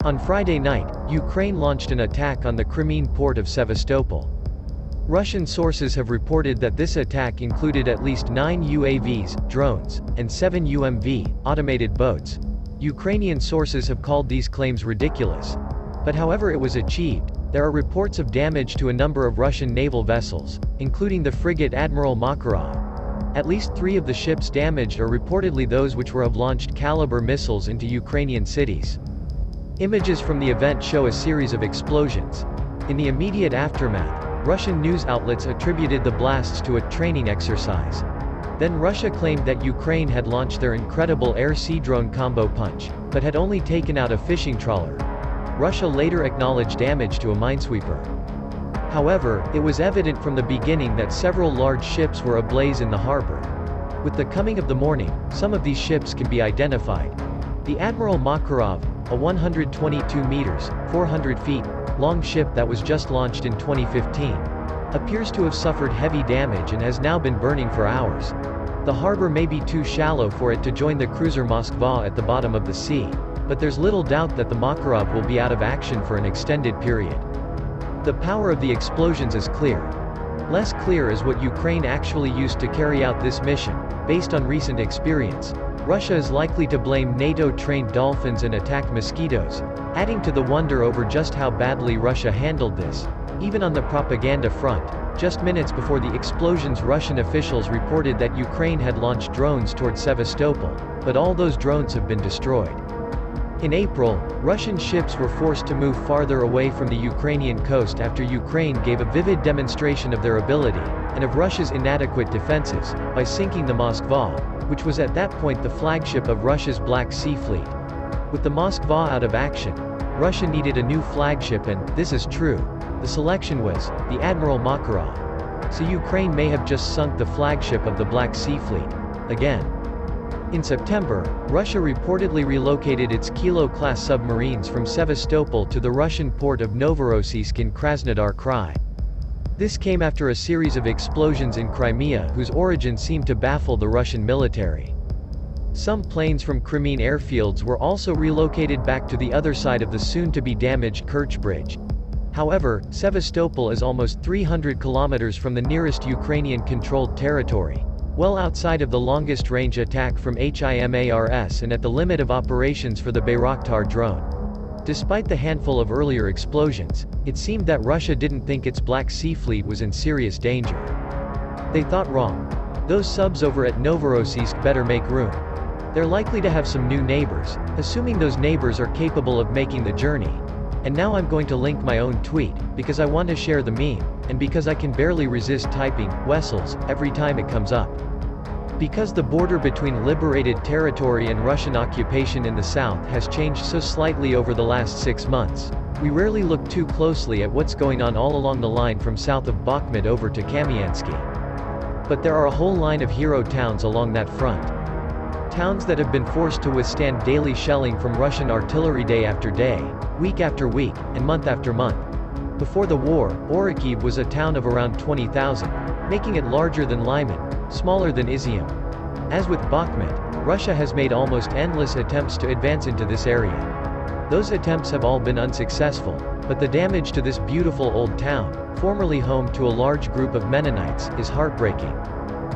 On Friday night, Ukraine launched an attack on the Crimean port of Sevastopol. Russian sources have reported that this attack included at least 9 UAVs, drones, and 7 UMV, automated boats. Ukrainian sources have called these claims ridiculous. But however it was achieved, there are reports of damage to a number of Russian naval vessels, including the frigate Admiral Makarov. At least 3 of the ships damaged are reportedly those which were have launched caliber missiles into Ukrainian cities. Images from the event show a series of explosions. In the immediate aftermath, Russian news outlets attributed the blasts to a training exercise. Then Russia claimed that Ukraine had launched their incredible air-sea drone combo punch, but had only taken out a fishing trawler. Russia later acknowledged damage to a minesweeper. However, it was evident from the beginning that several large ships were ablaze in the harbor. With the coming of the morning, some of these ships can be identified. The Admiral Makarov, a 122 meters, 400 feet, long ship that was just launched in 2015, appears to have suffered heavy damage and has now been burning for hours. The harbor may be too shallow for it to join the cruiser Moskva at the bottom of the sea, but there's little doubt that the Makarov will be out of action for an extended period. The power of the explosions is clear. Less clear is what Ukraine actually used to carry out this mission. Based on recent experience, Russia is likely to blame NATO-trained dolphins and attacked mosquitoes, adding to the wonder over just how badly Russia handled this. Even on the propaganda front, just minutes before the explosions, Russian officials reported that Ukraine had launched drones towards Sevastopol, but all those drones have been destroyed. In April, Russian ships were forced to move farther away from the Ukrainian coast after Ukraine gave a vivid demonstration of their ability, and of Russia's inadequate defenses, by sinking the Moskva, which was at that point the flagship of Russia's Black Sea Fleet. With the Moskva out of action, Russia needed a new flagship and, this is true, the selection was, the Admiral Makarov. So Ukraine may have just sunk the flagship of the Black Sea Fleet. Again. In September, Russia reportedly relocated its Kilo-class submarines from Sevastopol to the Russian port of Novorossiysk in Krasnodar Krai. This came after a series of explosions in Crimea whose origin seemed to baffle the Russian military. Some planes from Crimean airfields were also relocated back to the other side of the soon-to-be damaged Kerch Bridge. However, Sevastopol is almost 300 kilometers from the nearest Ukrainian-controlled territory, well outside of the longest-range attack from HIMARS and at the limit of operations for the bayraktar drone. Despite the handful of earlier explosions, it seemed that Russia didn't think its Black Sea Fleet was in serious danger. They thought wrong. Those subs over at Novorossiysk better make room. They're likely to have some new neighbors, assuming those neighbors are capable of making the journey. And now I'm going to link my own tweet, because I want to share the meme, and because I can barely resist typing Wessels every time it comes up. Because the border between liberated territory and Russian occupation in the south has changed so slightly over the last 6 months, we rarely look too closely at what's going on all along the line from south of Bakhmut over to Kamiansky. But there are a whole line of hero towns along that front. Towns that have been forced to withstand daily shelling from Russian artillery day after day, week after week, and month after month. Before the war, Orikhiv was a town of around 20,000, making it larger than Lyman, smaller than Izium. As with Bakhmut, Russia has made almost endless attempts to advance into this area. Those attempts have all been unsuccessful, but the damage to this beautiful old town, formerly home to a large group of Mennonites, is heartbreaking.